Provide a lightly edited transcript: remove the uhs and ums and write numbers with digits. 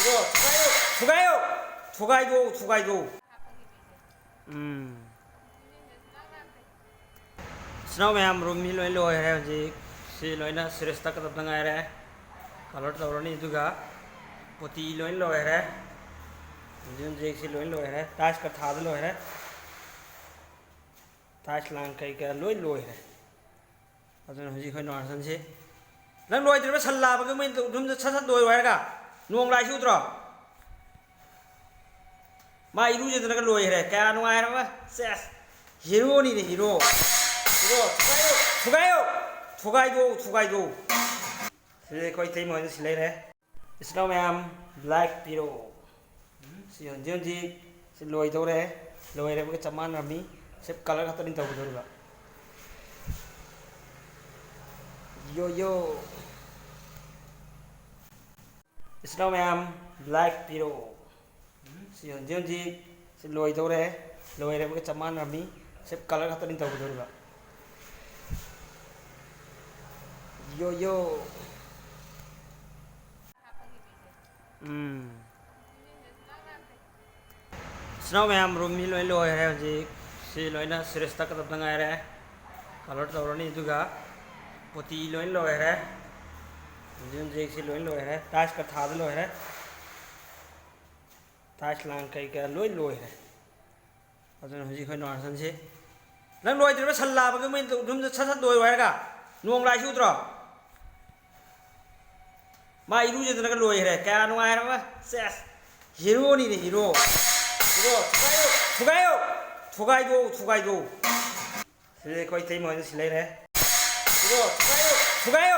이거 추가요. 스노우 ma'am room ही lion लोय है जी सी लोइना series तक तब तंग आया है कलर तौरनी दुगा पोती लोइन लोय है जिन जे सी लोइन लोय है ताश का थाद लोय है ताश लांग कई का लोय है अदुन हजी खै नॉर्सन से नंग लोय द्रब सल्ला बग मैं दुम ससत लोय होयगा नोंग लाइ सुद्रो मा इरु जेदन का लोय है क्या नुआय रमा सेस हीरो नी ने हीरो 이거 추가요. 세 거의 테이머 이제 실내네. 스노우 मैम ब्लैक पीरो. सी हंजी सी लोई दौरे लोई रे बके चमान रमी सिर्फ कलर खतर नहीं तब दौरगा. यो स्नोव मैम ब्लैक पीरो. सी हंजी सी लोई दौरे लोई रे बके चमान रमी सिर्फ कलर खतर नहीं तब दौरगा. यो स्नो मैम रूम ही लोइन लोय है जी सी लोइना सिरिस तक तब तंग आया है कलर तौरनी दुगा पोती लोइन लोय है जिन जे सी लोइन लोय है ताश का थाद लोय है ताश लांग कई का लोय है अदुन हजी खै नॉर्सन से नंग लोय द्रब सल्ला बग मैं दुम ससत लोय होयगा नोंग लाइ सुद्रो मा इरु जेदन का लोय है क्या नुआय रमा सेस हीरो नी ने हीरो 이거 추가요. 세 거의 테이머 이제 실내네. 이거 추가요.